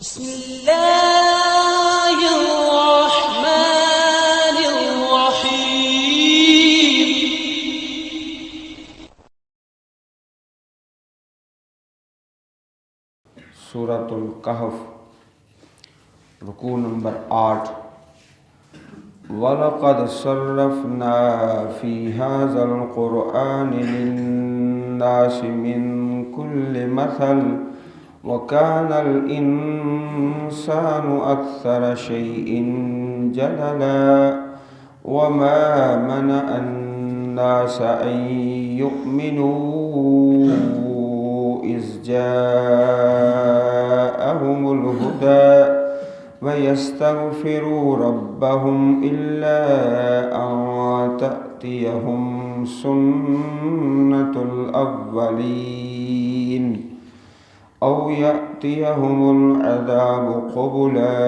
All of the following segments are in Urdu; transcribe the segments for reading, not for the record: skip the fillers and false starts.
بسم الله الرحمن الرحيم. سورۃ الکہف، رکوع نمبر 8۔ وَلَقَدْ صَرَّفْنَا فِي هَذَا الْقُرْآنِ لِلنَّاسِ مِنْ كُلِّ مَثَلٍ وَكَانَ الْإِنسَانُ أَكْثَرَ شَيْءٍ جَدَلًا وَمَا مَنَعَ النَّاسَ أَنْ يُؤْمِنُوا إِذْ جَاءَهُمُ الْهُدَى وَيَسْتَغْفِرُوا رَبَّهُمْ إِلَّا أَنْ تَأْتِيَهُمْ سُنَّةُ الْأَوَّلِينَ أَوْ يَأْتِيَهُمُ الْعَذَابُ قُبُلًا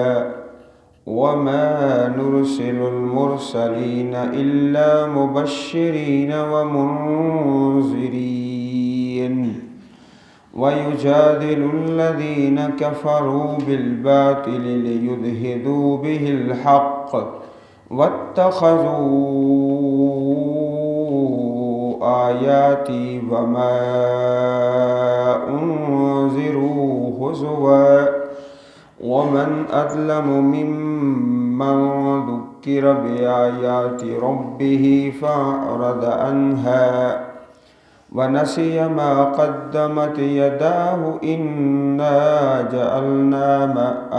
وَمَا نُرْسِلُ الْمُرْسَلِينَ إِلَّا مُبَشِّرِينَ وَمُنذِرِينَ وَيُجَادِلُ الَّذِينَ كَفَرُوا بِالْبَاطِلِ لِيُدْحِضُوا بِهِ الْحَقَّ وَاتَّخَذُوا آيَاتِي وَمَا أُنذِرُوا هُزُوًا وَمَنْ أَظْلَمُ مِمَّنْ ذُكِّرَ بِآيَاتِ رَبِّهِ فَأَعْرَضَ عَنْهَا وَنَسِيَ مَا قَدَّمَتْ يَدَاهُ إِنَّا جَعَلْنَا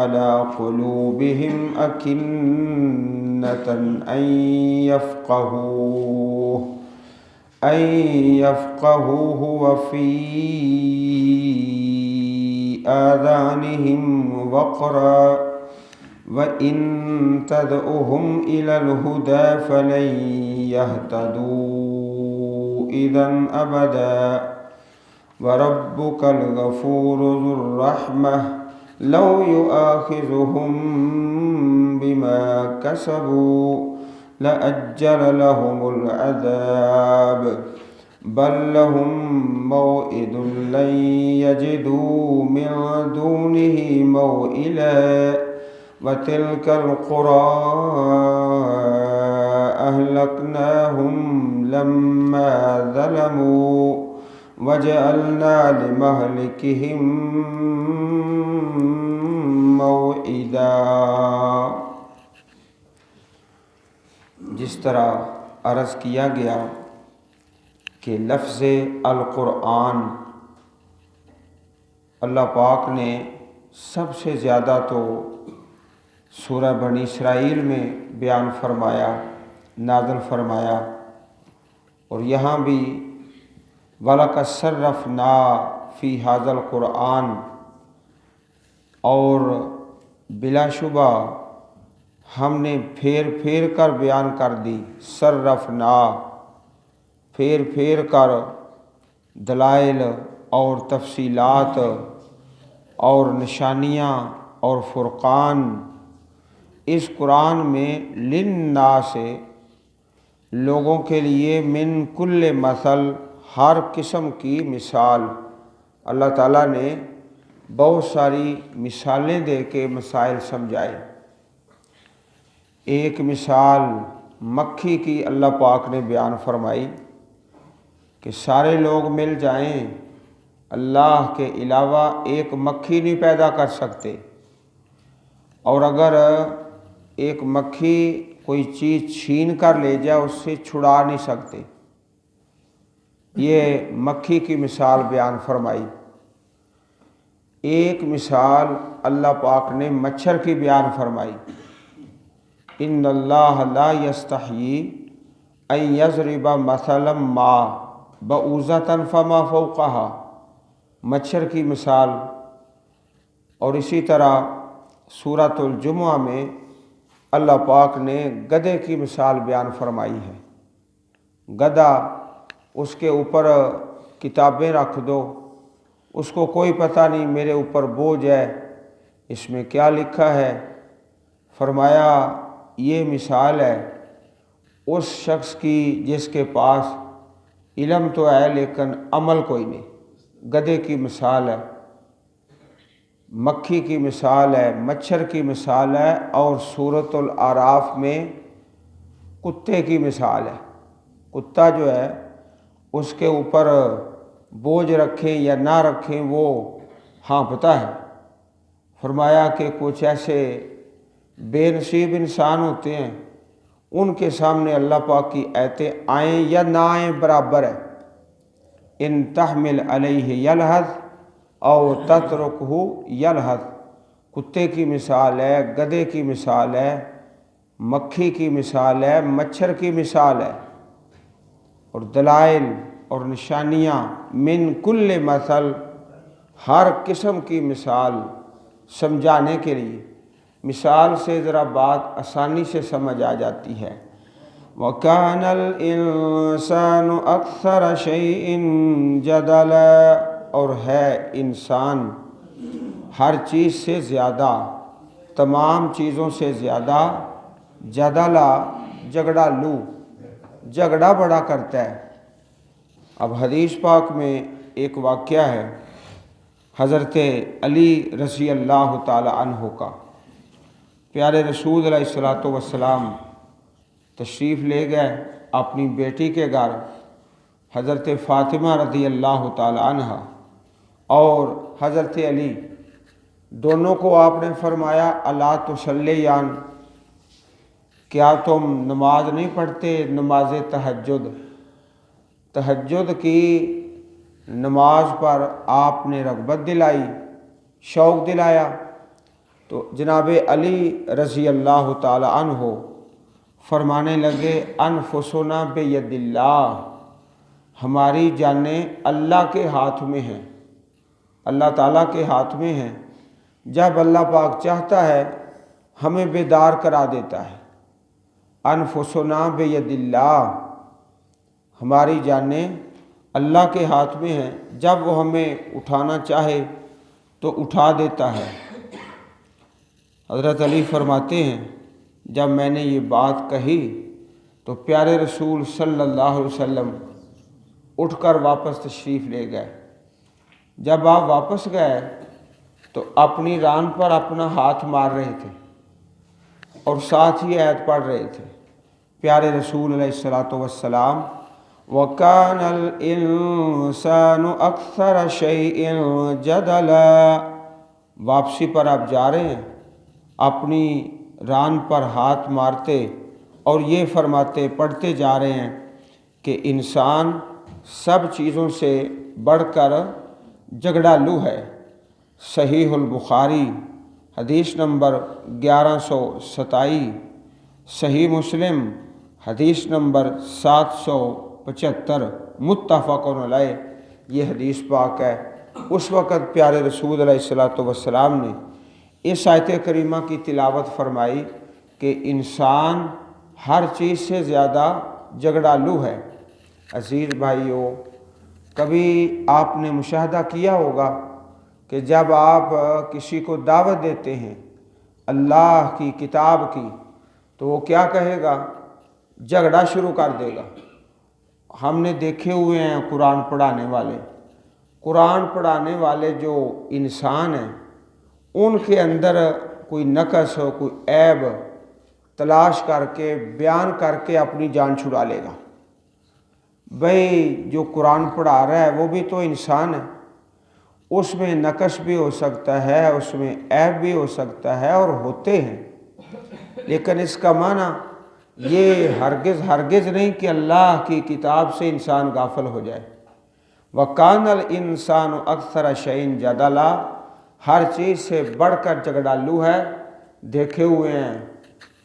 عَلَى قُلُوبِهِمْ أَكِنَّةً أَن يَفْقَهُوهُ وَفِي آذَانِهِمْ وَقْرًا وَإِن تَدْعُهُمْ إِلَى الْهُدَى فَلَن يَهْتَدُوا إِذًا أَبَدًا وَرَبُّكَ الْغَفُورُ ذُو الرَّحْمَةِ لَوْ يُؤَاخِذُهُم بِمَا كَسَبُوا لَأَجَّلَ لَهُمُ الْعَذَابَ بَل لَّهُم مَّوْعِدٌ لَّن يَجِدُوا مِن دُونِهِ مَوْئِلًا وَتِلْكَ الْقُرَىٰ أَهْلَكْنَاهُمْ لَمَّا ظَلَمُوا وَجَعَلْنَا لِمَهْلِكِهِم مَّوْعِدًا۔ جس طرح عرض کیا گیا کہ لفظ القرآن اللہ پاک نے سب سے زیادہ تو سورہ بنی اسرائیل میں بیان فرمایا، نازل فرمایا، اور یہاں بھی وَلَقَدْ صَرَّفْنَا فِي هَذَا الْقُرْآنِ، اور بلا شبہ ہم نے پھیر پھیر کر بیان کر دی، صرفنا، پھیر پھیر کر دلائل اور تفصیلات اور نشانیاں اور فرقان اس قرآن میں للناس، لوگوں کے لیے، من کل مثل، ہر قسم کی مثال۔ اللہ تعالیٰ نے بہت ساری مثالیں دے کے مسائل سمجھائے۔ ایک مثال مکھی کی اللہ پاک نے بیان فرمائی کہ سارے لوگ مل جائیں، اللہ کے علاوہ ایک مکھی نہیں پیدا کر سکتے، اور اگر ایک مکھی کوئی چیز چھین کر لے جائے اس سے چھڑا نہیں سکتے۔ یہ مکھی کی مثال بیان فرمائی۔ ایک مثال اللہ پاک نے مچھر کی بیان فرمائی، ان اللہ لا یستحیی ان یضرب مثلا ما بعوضۃ فما فوقہا، مچھر کی مثال۔ اور اسی طرح سورۃ الجمعہ میں اللہ پاک نے گدھے کی مثال بیان فرمائی ہے۔ گدھا، اس کے اوپر کتابیں رکھ دو، اس کو کوئی پتہ نہیں میرے اوپر بوجھ ہے، اس میں کیا لکھا ہے۔ فرمایا یہ مثال ہے اس شخص کی جس کے پاس علم تو ہے لیکن عمل کوئی نہیں، گدھے کی مثال ہے۔ مکھی کی مثال ہے، مچھر کی مثال ہے، اور سورۃ الاعراف میں کتے کی مثال ہے۔ کتا جو ہے اس کے اوپر بوجھ رکھیں یا نہ رکھیں وہ ہانپتا ہے۔ فرمایا کہ کچھ ایسے بے نصیب انسان ہوتے ہیں، ان کے سامنے اللہ پاک کی آیتیں آئیں یا نہ آئیں برابر ہے۔ ان تحمل علیہ یلہث او تترکہ یلہث، کتے کی مثال ہے، گدھے کی مثال ہے، مکھی کی مثال ہے، مچھر کی مثال ہے، اور دلائل اور نشانیاں من کل مثل، ہر قسم کی مثال سمجھانے کے لیے۔ مثال سے ذرا بات آسانی سے سمجھ آ جاتی ہے۔ وَكَانَ الْإِنسَانُ أَكْثَرَ شَيْءٍ جَدَلًا، اور ہے انسان ہر چیز سے زیادہ، تمام چیزوں سے زیادہ، جدلا جھگڑا لو، جھگڑا بڑا کرتا ہے۔ اب حدیث پاک میں ایک واقعہ ہے حضرت علی رضی اللہ تعالی عنہ کا۔ پیارے رسول علیہ السلام تشریف لے گئے اپنی بیٹی کے گھر، حضرت فاطمہ رضی اللہ تعالی عنہ اور حضرت علی، دونوں کو آپ نے فرمایا الا تصلیان، کیا تم نماز نہیں پڑھتے؟ نماز تہجد، تہجد کی نماز پر آپ نے رغبت دلائی، شوق دلایا۔ تو جناب علی رضی اللہ تعالی عنہ فرمانے لگے انفسنا بید اللہ، ہماری جانیں اللہ کے ہاتھ میں ہیں، اللہ تعالیٰ کے ہاتھ میں ہیں۔ جب اللہ پاک چاہتا ہے ہمیں بیدار کرا دیتا ہے۔ انفسنا بید اللہ، ہماری جانیں اللہ کے ہاتھ میں ہیں، جب وہ ہمیں اٹھانا چاہے تو اٹھا دیتا ہے۔ حضرت علی فرماتے ہیں جب میں نے یہ بات کہی تو پیارے رسول صلی اللہ علیہ وسلم اٹھ کر واپس تشریف لے گئے۔ جب آپ واپس گئے تو اپنی ران پر اپنا ہاتھ مار رہے تھے اور ساتھ ہی آیت پڑھ رہے تھے۔ پیارے رسول علیہ السلام وَكَانَ الْإِنسَانُ أَكْثَرَ شَيْءٍ جَدَلًا، واپسی پر آپ جا رہے ہیں، اپنی ران پر ہاتھ مارتے اور یہ فرماتے پڑھتے جا رہے ہیں کہ انسان سب چیزوں سے بڑھ کر جھگڑالو ہے۔ صحیح البخاری حدیث نمبر 1127، صحیح مسلم حدیث نمبر 775، متفق علیہ، یہ حدیث پاک ہے۔ اس وقت پیارے رسول علیہ السلام نے اس آیت کریمہ کی تلاوت فرمائی کہ انسان ہر چیز سے زیادہ جھگڑالو ہے۔ عزیز بھائیو، کبھی آپ نے مشاہدہ کیا ہوگا کہ جب آپ کسی کو دعوت دیتے ہیں اللہ کی کتاب کی تو وہ کیا کہے گا؟ جھگڑا شروع کر دے گا۔ ہم نے دیکھے ہوئے ہیں قرآن پڑھانے والے، قرآن پڑھانے والے جو انسان ہیں ان کے اندر کوئی نقص ہو، کوئی عیب تلاش کر کے بیان کر کے اپنی جان چھڑا لے گا۔ بھئی جو قرآن پڑھا رہا ہے وہ بھی تو انسان ہے، اس میں نقص بھی ہو سکتا ہے، اس میں عیب بھی ہو سکتا ہے، اور ہوتے ہیں، لیکن اس کا معنی یہ ہرگز نہیں کہ اللہ کی کتاب سے انسان غافل ہو جائے۔ وَكَانَ الْإِنسَانُ أَكْثَرَ شَيْءٍ جَدَلًا، ہر چیز سے بڑھ کر جھگڑالو ہے۔ دیکھے ہوئے ہیں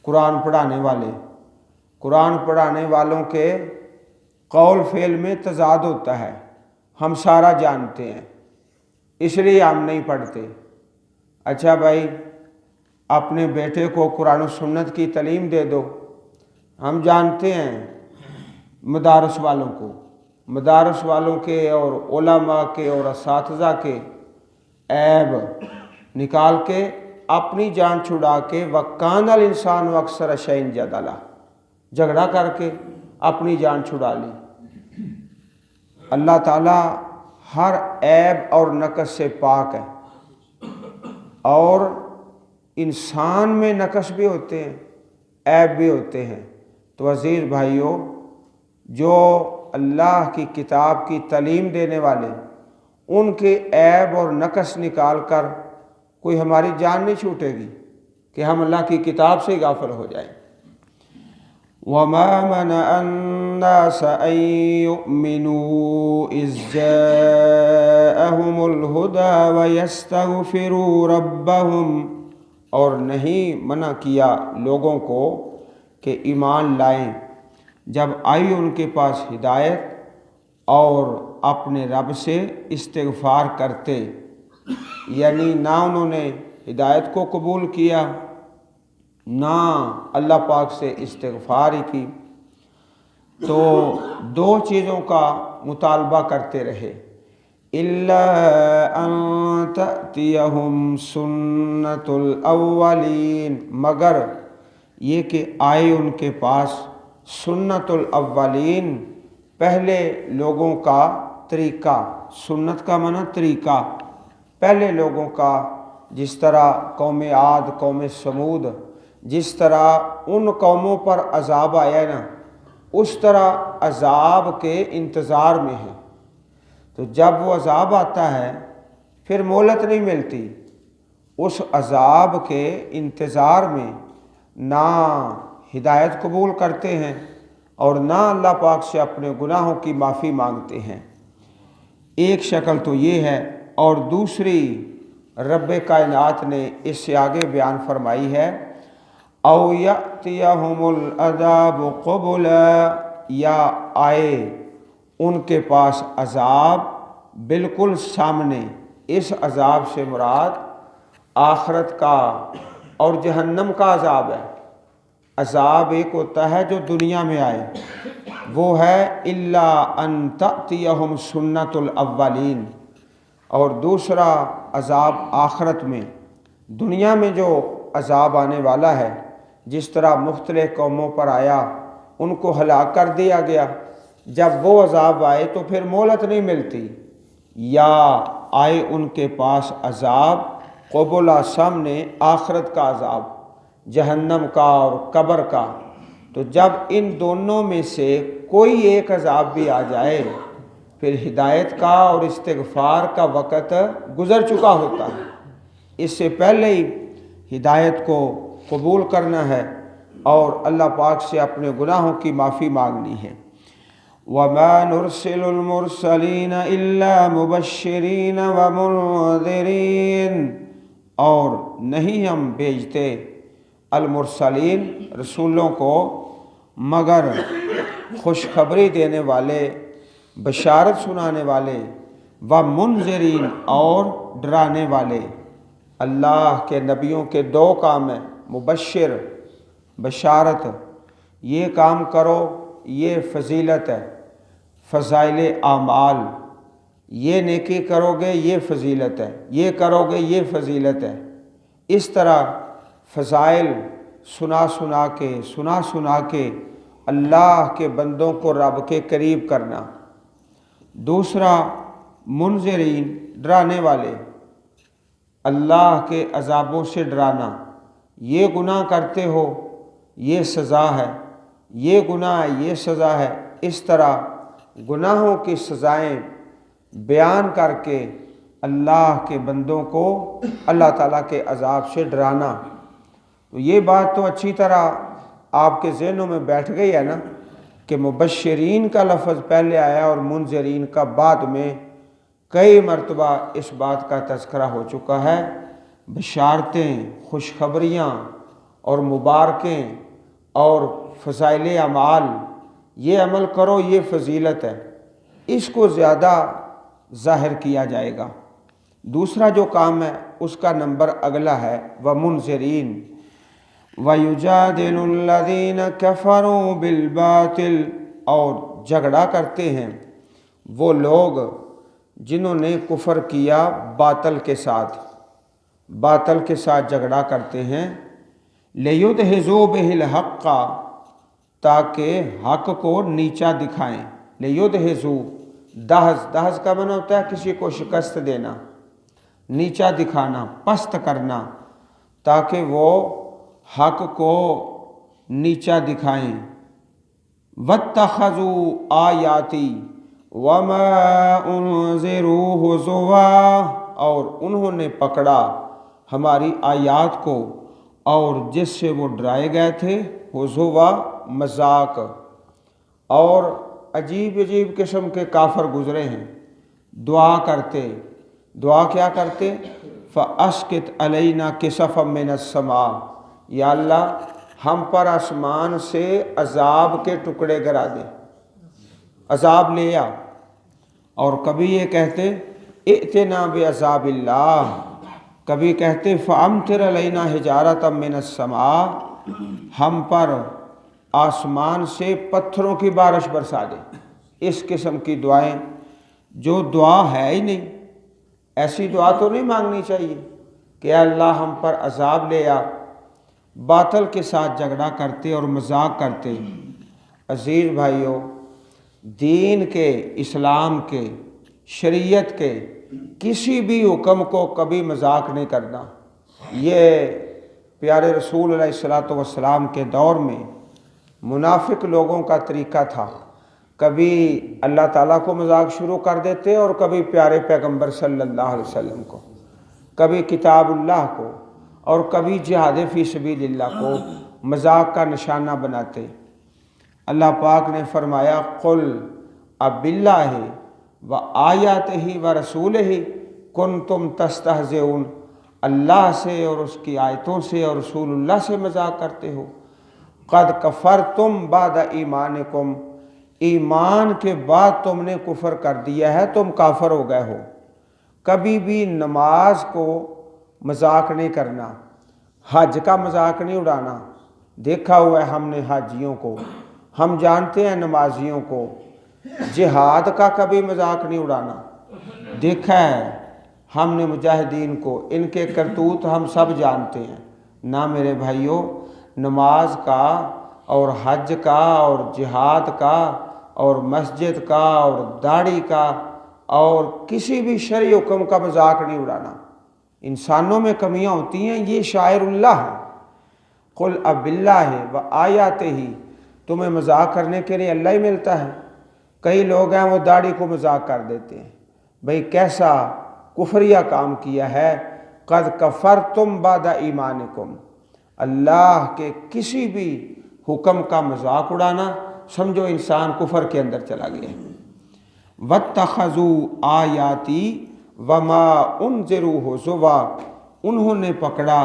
قرآن پڑھانے والے، قرآن پڑھانے والوں کے قول فعل میں تضاد ہوتا ہے، ہم سارا جانتے ہیں، اس لیے ہم نہیں پڑھتے۔ اچھا بھائی، اپنے بیٹے کو قرآن و سنت کی تعلیم دے دو۔ ہم جانتے ہیں مدارس والوں کو، مدارس والوں کے اور علماء کے اور اساتذہ کے عیب نکال کے اپنی جان چھڑا کے وَكَانَ الْإِنسَانُ أَكْثَرَ شَيْءٍ جَدَلًا، جھگڑا کر کے اپنی جان چھڑا لی۔ اللہ تعالیٰ ہر عیب اور نقص سے پاک ہے۔ اور انسان میں نقص بھی ہوتے ہیں، عیب بھی ہوتے ہیں۔ تو عزیز بھائیوں، جو اللہ کی کتاب کی تعلیم دینے والے، ان کے عیب اور نقص نکال کر کوئی ہماری جان نہیں چھوٹے گی کہ ہم اللہ کی کتاب سے غافل ہو جائیں۔ وَمَا مَنَعَ النَّاسَ أَن يُؤْمِنُوا إِذْ جَاءَهُمُ الْهُدَىٰ وَيَسْتَغْفِرُوا رَبَّهُمْ، اور نہیں منع کیا لوگوں کو کہ ایمان لائیں جب آئی ان کے پاس ہدایت اور اپنے رب سے استغفار کرتے، یعنی نہ انہوں نے ہدایت کو قبول کیا، نہ اللہ پاک سے استغفار ہی کی، تو دو چیزوں کا مطالبہ کرتے رہے۔ إِلَّا أَن تَأْتِيَهُمْ سُنَّةُ الْأَوَّلِينَ، مگر یہ کہ آئے ان کے پاس سنت الاولین، پہلے لوگوں کا طریقہ۔ سنت کا معنی طریقہ، پہلے لوگوں کا، جس طرح قوم عاد، قوم سمود، جس طرح ان قوموں پر عذاب آیا نا، اس طرح عذاب کے انتظار میں ہے۔ تو جب وہ عذاب آتا ہے پھر مہلت نہیں ملتی، اس عذاب کے انتظار میں نہ ہدایت قبول کرتے ہیں اور نہ اللہ پاک سے اپنے گناہوں کی معافی مانگتے ہیں۔ ایک شکل تو یہ ہے، اور دوسری رب کائنات نے اس سے آگے بیان فرمائی ہے، او یأتیہم العذاب قبلا، یا آئے ان کے پاس عذاب بالکل سامنے۔ اس عذاب سے مراد آخرت کا اور جہنم کا عذاب ہے۔ عذاب ایک ہوتا ہے جو دنیا میں آئے، وہ ہے الا ان تأتیہم سنت الاولین، اور دوسرا عذاب آخرت میں۔ دنیا میں جو عذاب آنے والا ہے، جس طرح مختلف قوموں پر آیا، ان کو ہلاک کر دیا گیا، جب وہ عذاب آئے تو پھر مہلت نہیں ملتی، یا آئے ان کے پاس عذاب قبلا، سامنے آخرت کا عذاب، جہنم کا اور قبر کا۔ تو جب ان دونوں میں سے کوئی ایک عذاب بھی آ جائے، پھر ہدایت کا اور استغفار کا وقت گزر چکا ہوتا ہے۔ اس سے پہلے ہی ہدایت کو قبول کرنا ہے اور اللہ پاک سے اپنے گناہوں کی معافی مانگنی ہے۔ وَمَا نُرْسِلُ الْمُرْسَلِينَ إِلَّا مُبَشِّرِينَ وَمُنذِرِينَ، اور نہیں ہم بھیجتے المرسلین رسولوں کو مگر خوشخبری دینے والے، بشارت سنانے والے، ومنذرین، اور ڈرانے والے۔ اللہ کے نبیوں کے دو کام ہیں، مبشر، بشارت، یہ کام کرو یہ فضیلت ہے، فضائل اعمال، یہ نیکی کرو گے یہ فضیلت ہے، یہ کرو گے یہ فضیلت ہے۔ اس طرح فضائل سنا سنا کے اللہ کے بندوں کو رب کے قریب کرنا۔ دوسرا منذرین، ڈرانے والے، اللہ کے عذابوں سے ڈرانا، یہ گناہ کرتے ہو یہ سزا ہے، یہ گناہ ہے یہ سزا ہے۔ اس طرح گناہوں کی سزائیں بیان کر کے اللہ کے بندوں کو اللہ تعالیٰ کے عذاب سے ڈرانا۔ تو یہ بات تو اچھی طرح آپ کے ذہنوں میں بیٹھ گئی ہے نا کہ مبشرین کا لفظ پہلے آیا اور منذرین کا بعد میں۔ کئی مرتبہ اس بات کا تذکرہ ہو چکا ہے، بشارتیں، خوشخبریاں اور مبارکیں اور فضائل اعمال، یہ عمل کرو یہ فضیلت ہے، اس کو زیادہ ظاہر کیا جائے گا۔ دوسرا جو کام ہے اس کا نمبر اگلا ہے، وَمُنذِرِينَ وَيُجَادِلُ الَّذِينَ كَفَرُوا بِالْبَاطِلِ، اور جھگڑا کرتے ہیں وہ لوگ جنہوں نے کفر کیا باطل کے ساتھ، باطل کے ساتھ جھگڑا کرتے ہیں، لِيُدْحِضُوا بِهِ الْحَقَّ، تاکہ حق کو نیچا دکھائیں۔ لِيُدْحِضُوا، دہز کا معنی ہوتا ہے کسی کو شکست دینا، نیچا دکھانا، پست کرنا، تاکہ وہ حق کو نیچا دکھائیں۔ وَاتَّخَذُوا آیاتی وَمَا أُنذِرُوا هُزُوًا، اور انہوں نے پکڑا ہماری آیات کو اور جس سے وہ ڈرائے گئے تھے، ہزوا مذاق۔ اور عجیب عجیب قسم کے کافر گزرے ہیں، دعا کرتے، دعا کیا کرتے؟ فَأَسْقِطْ عَلَيْنَا كِسَفًا مِّنَ السَّمَاءِ، یا اللہ ہم پر آسمان سے عذاب کے ٹکڑے گرا دے، عذاب لے آ۔ اور کبھی یہ کہتے ائتنا بعذاب اللہ، کبھی کہتے فَأَمْطِرْ عَلَيْنَا حِجَارَةً مِّنَ السَّمَاءِ، ہم پر آسمان سے پتھروں کی بارش برسا دے۔ اس قسم کی دعائیں جو دعا ہے ہی نہیں، ایسی دعا تو نہیں مانگنی چاہیے کہ اے اللہ ہم پر عذاب لے آ۔ باطل کے ساتھ جھگڑا کرتے اور مذاق کرتے۔ عزیز بھائیوں، دین کے، اسلام کے، شریعت کے کسی بھی حکم کو کبھی مذاق نہیں کرنا۔ یہ پیارے رسول علیہ السلام کے دور میں منافق لوگوں کا طریقہ تھا، کبھی اللہ تعالیٰ کو مذاق شروع کر دیتے اور کبھی پیارے پیغمبر صلی اللہ علیہ وسلم کو، کبھی کتاب اللہ کو، اور کبھی جہاد فی سبیل اللہ کو مذاق کا نشانہ بناتے۔ اللہ پاک نے فرمایا قل اباللہ وآیاتہ ورسولہ کنتم تستہزئون، اللہ سے اور اس کی آیتوں سے اور رسول اللہ سے مذاق کرتے ہو۔ قد کفرتم بعد ایمانکم، ایمان کے بعد تم نے کفر کر دیا ہے، تم کافر ہو گئے ہو۔ کبھی بھی نماز کو مذاق نہیں کرنا، حج کا مذاق نہیں اڑانا۔ دیکھا ہوا ہے ہم نے حاجیوں کو، ہم جانتے ہیں نمازیوں کو۔ جہاد کا کبھی مذاق نہیں اڑانا، دیکھا ہے ہم نے مجاہدین کو، ان کے کرتوت ہم سب جانتے ہیں۔ نہ میرے بھائیوں، نماز کا اور حج کا اور جہاد کا اور مسجد کا اور داڑھی کا اور کسی بھی شرعی حکم کا مذاق نہیں اڑانا۔ انسانوں میں کمیاں ہوتی ہیں، یہ شاعر اللہ ہے۔ قل اباللہ وآیاتہ، تمہیں مذاق کرنے کے لیے اللہ ہی ملتا ہے۔ کئی لوگ ہیں وہ داڑھی کو مذاق کر دیتے ہیں، بھئی کیسا کفریہ کام کیا ہے۔ قد کفرتم بعد ایمانکم، اللہ کے کسی بھی حکم کا مذاق اڑانا سمجھو انسان کفر کے اندر چلا گیا۔ وَاتَّخَذُوا آیاتی وَمَا أُنذِرُوا هُزُوًا، انہوں نے پکڑا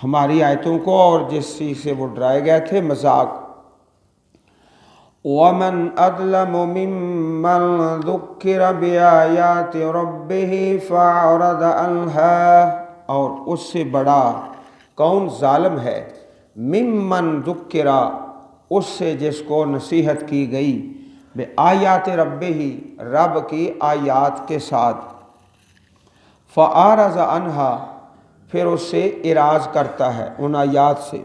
ہماری آیتوں کو اور جس چیز سے وہ ڈرائے گئے تھے مذاق۔ وَمَنْ أَظْلَمُ مِمَّنْ ذُكِّرَ بِآيَاتِ رَبِّهِ فَأَعْرَضَ عَنْهَا، اور اس سے بڑا کون ظالم ہے؟ ممن ذکر، اس سے جس کو نصیحت کی گئی، بآیات ربہ، رب کی آیات کے ساتھ، فأعرض عنہا، پھر اس سے اعراض کرتا ہے ان آیات سے،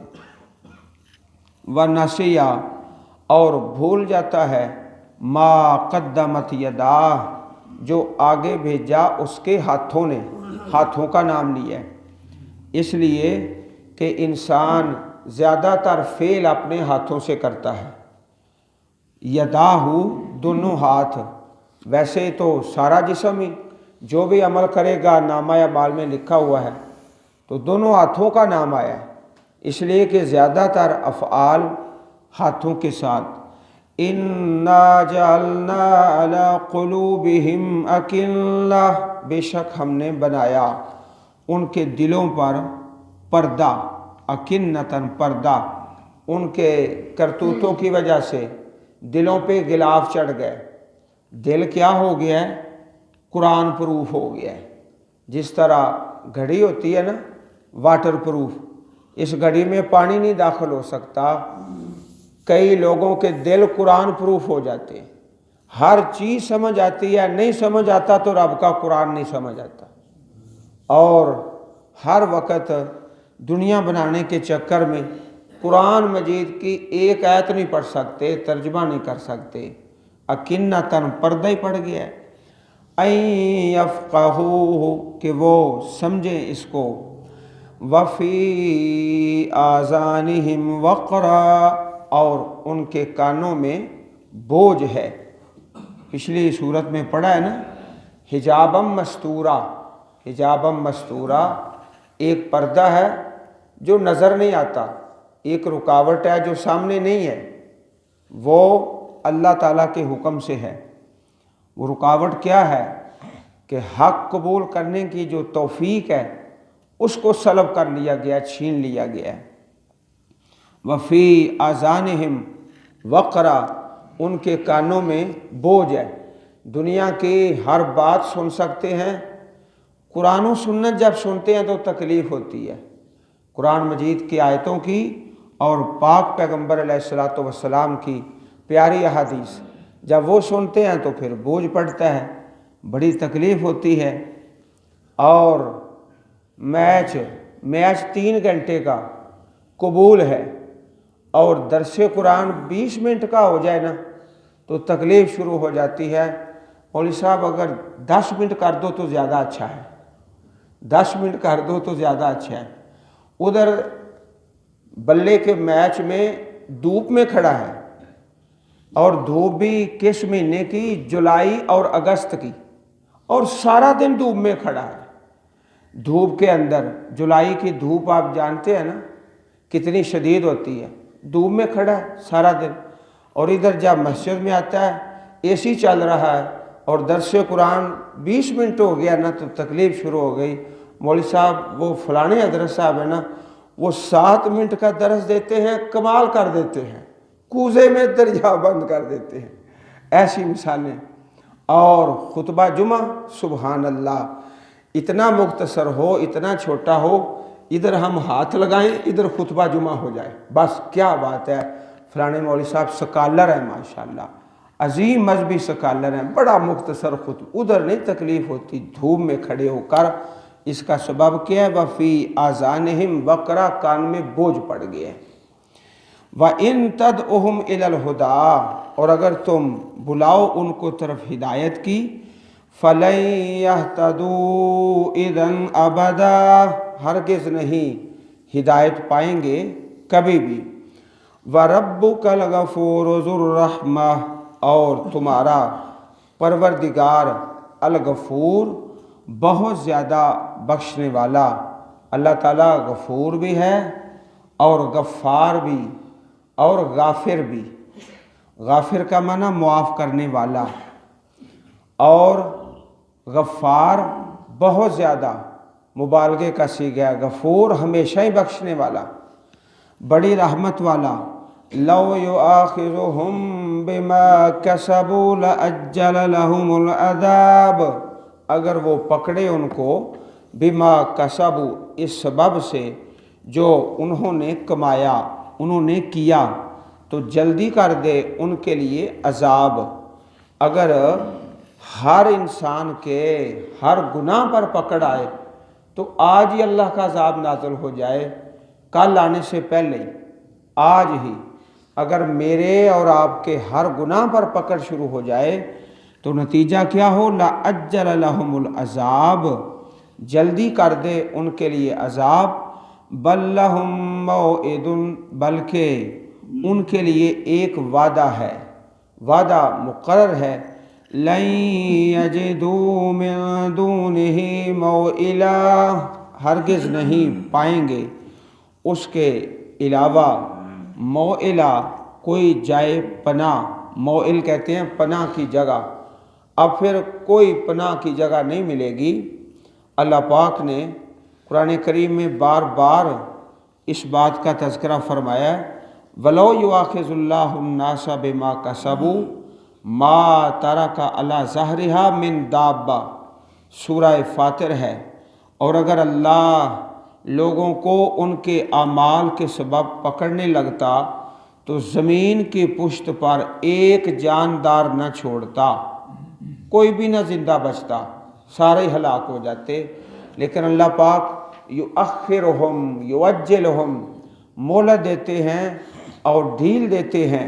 ونسی، اور بھول جاتا ہے، ما قدمت یداہ، جو آگے بھیجا اس کے ہاتھوں نے، ہاتھوں کا نام لیا ہے۔ اس لیے کہ انسان زیادہ تر فعل اپنے ہاتھوں سے کرتا ہے۔ یداہ دونوں ہاتھ، ویسے تو سارا جسم ہی جو بھی عمل کرے گا نامہ اعمال میں لکھا ہوا ہے، تو دونوں ہاتھوں کا نام آیا ہے، اس لیے کہ زیادہ تر افعال ہاتھوں کے ساتھ۔ اِنَّا جَعَلْنَا عَلَىٰ قُلُوبِهِمْ أَكِنَّةً، بے شک ہم نے بنایا ان کے دلوں پر پردہ، اکنتاً پردہ، ان کے کرتوتوں کی وجہ سے دلوں پہ غلاف چڑھ گئے۔ دل کیا ہو گیا ہے؟ قرآن پروف ہو گیا ہے۔ جس طرح گھڑی ہوتی ہے نا واٹر پروف، اس گھڑی میں پانی نہیں داخل ہو سکتا۔ کئی لوگوں کے دل قرآن پروف ہو جاتے ہیں، ہر چیز سمجھ آتی ہے، نہیں سمجھ آتا تو رب کا قرآن نہیں سمجھ آتا، اور ہر وقت دنیا بنانے کے چکر میں قرآن مجید کی ایک آیت نہیں پڑھ سکتے، ترجمہ نہیں کر سکتے، اکنتاً پردہ ہی پڑ گیا ہے۔ ان یفقہوہ کہ وہ سمجھیں اس کو، وفی آذانہم وقرا اور ان کے کانوں میں بوجھ ہے۔ پچھلی صورت میں پڑھا ہے نا، حجابم مستورہ، حجابم مستورہ ایک پردہ ہے جو نظر نہیں آتا، ایک رکاوٹ ہے جو سامنے نہیں ہے، وہ اللہ تعالیٰ کے حکم سے ہے۔ وہ رکاوٹ کیا ہے کہ حق قبول کرنے کی جو توفیق ہے اس کو سلب کر لیا گیا، چھین لیا گیا ہے۔ وفی آذانہم وقرا ان کے کانوں میں بوجھ ہے، دنیا کی ہر بات سن سکتے ہیں، قرآن و سنت جب سنتے ہیں تو تکلیف ہوتی ہے، قرآن مجید کی آیتوں کی اور پاک پیغمبر علیہ الصلوۃ والسلام کی پیاری احادیث جب وہ سنتے ہیں تو پھر بوجھ پڑتا ہے، بڑی تکلیف ہوتی ہے۔ اور میچ 3 گھنٹے کا قبول ہے اور درس قرآن 20 منٹ کا ہو جائے نا تو تکلیف شروع ہو جاتی ہے۔ مولوی صاحب اگر 10 منٹ کر دو تو زیادہ اچھا ہے، 10 منٹ کر دو تو زیادہ اچھا ہے۔ ادھر بلے کے میچ میں دھوپ میں کھڑا ہے، اور دھوپ بھی کس مہینے کی؟ جولائی اور اگست کی، اور سارا دن دھوپ میں کھڑا ہے۔ دھوپ کے اندر جولائی کی دھوپ آپ جانتے ہیں نا کتنی شدید ہوتی ہے، دھوپ میں کھڑا ہے سارا دن، اور ادھر جب مسجد میں آتا ہے اے سی چل رہا ہے اور درس قرآن 20 منٹ ہو گیا نا تو تکلیف شروع ہو گئی۔ مولوی صاحب وہ فلانے حضرت صاحب ہے نا، وہ 7 منٹ کا درس دیتے ہیں، کمال کر دیتے ہیں، کوزے میں دریا بند کر دیتے ہیں، ایسی مثالیں۔ اور خطبہ جمعہ سبحان اللہ اتنا مختصر ہو، اتنا چھوٹا ہو، ادھر ہم ہاتھ لگائیں ادھر خطبہ جمعہ ہو جائے، بس کیا بات ہے۔ فلانے مولوی صاحب سکالر ہیں ماشاءاللہ، عظیم مذہبی سکالر ہیں، بڑا مختصر خطبہ، ادھر نہیں تکلیف ہوتی دھوپ میں کھڑے ہو کر۔ اس کا سبب کیا ہے؟ وفی آذانہم وقرا، کان میں بوجھ پڑ گیا ہے۔ وَإِن تَدْعُهُمْ إِلَى الْهُدَىٰ اور اگر تم بلاؤ ان کو طرف ہدایت کی، فَلَن يَهْتَدُوا إِذًا أَبَدًا ہرگز نہیں ہدایت پائیں گے کبھی بھی۔ وَرَبُّكَ الْغَفُورُ ذُو الرَّحْمَةِ اور تمہارا پروردگار الغفور بہت زیادہ بخشنے والا، اللہ تعالیٰ غفور بھی ہے اور غفار بھی اور غافر بھی۔ غافر کا معنی معاف کرنے والا، اور غفار بہت زیادہ مبالغے کا صیغہ ہے، غفور ہمیشہ ہی بخشنے والا، بڑی رحمت والا۔ لو یؤاخذہم بما کسبوا لأجل لہم العذاب اگر وہ پکڑے ان کو بما کسبوا اس سبب سے جو انہوں نے کمایا، انہوں نے کیا، تو جلدی کر دے ان کے لیے عذاب۔ اگر ہر انسان کے ہر گناہ پر پکڑ آئے تو آج ہی اللہ کا عذاب نازل ہو جائے، کل آنے سے پہلے ہی، آج ہی اگر میرے اور آپ کے ہر گناہ پر پکڑ شروع ہو جائے تو نتیجہ کیا ہو؟ لَأَجَّلَ لَهُمُ الْعَذَابُ جلدی کر دے ان کے لیے عذاب۔ بَلْ لَهُم مَّوْعِدٌ بلکہ ان کے لیے ایک وعدہ ہے، وعدہ مقرر ہے۔ لَن يَجِدُوا مِن دُونِهِ مَوْئِلًا ہرگز نہیں پائیں گے اس کے علاوہ موئلہ کوئی جائے پناہ، موئل کہتے ہیں پناہ کی جگہ، اب پھر کوئی پناہ کی جگہ نہیں ملے گی۔ اللہ پاک نے قرآن کریم میں بار بار اس بات کا تذکرہ فرمایا ہے، وَلَوْ يُؤَاخِذُ اللَّهُ النَّاسَ بِمَا كَسَبُوا مَا تَرَكَ عَلَىٰ ظَهْرِهَا مِن دَابَّةٍ سورہ فاطر ہے۔ اور اگر اللہ لوگوں کو ان کے اعمال کے سبب پکڑنے لگتا تو زمین کی پشت پر ایک جاندار نہ چھوڑتا، کوئی بھی نہ زندہ بچتا، سارے ہلاک ہو جاتے، لیکن اللہ پاک یؤخرہم یعجلہم مہلت دیتے ہیں اور ڈھیل دیتے ہیں۔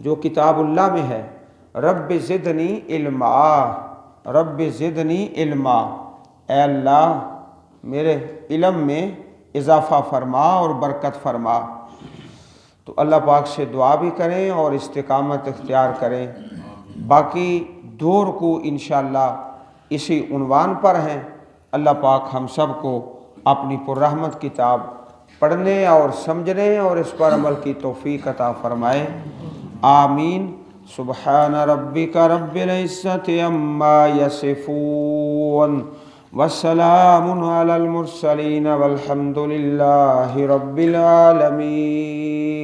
جو کتاب اللہ میں ہے، رب زدنی علما، رب زدنی علما، اے اللہ میرے علم میں اضافہ فرما اور برکت فرما۔ تو اللہ پاک سے دعا بھی کریں اور استقامت اختیار کریں۔ باقی دو رکوع انشاءاللہ اسی عنوان پر ہیں۔ اللہ پاک ہم سب کو اپنی پررحمت کتاب پڑھنے اور سمجھنے اور اس پر عمل کی توفیق عطا فرمائے، آمین۔ سبحان ربک رب العزت عما یصفون والسلام علی المرسلین والحمد للہ رب العالمین۔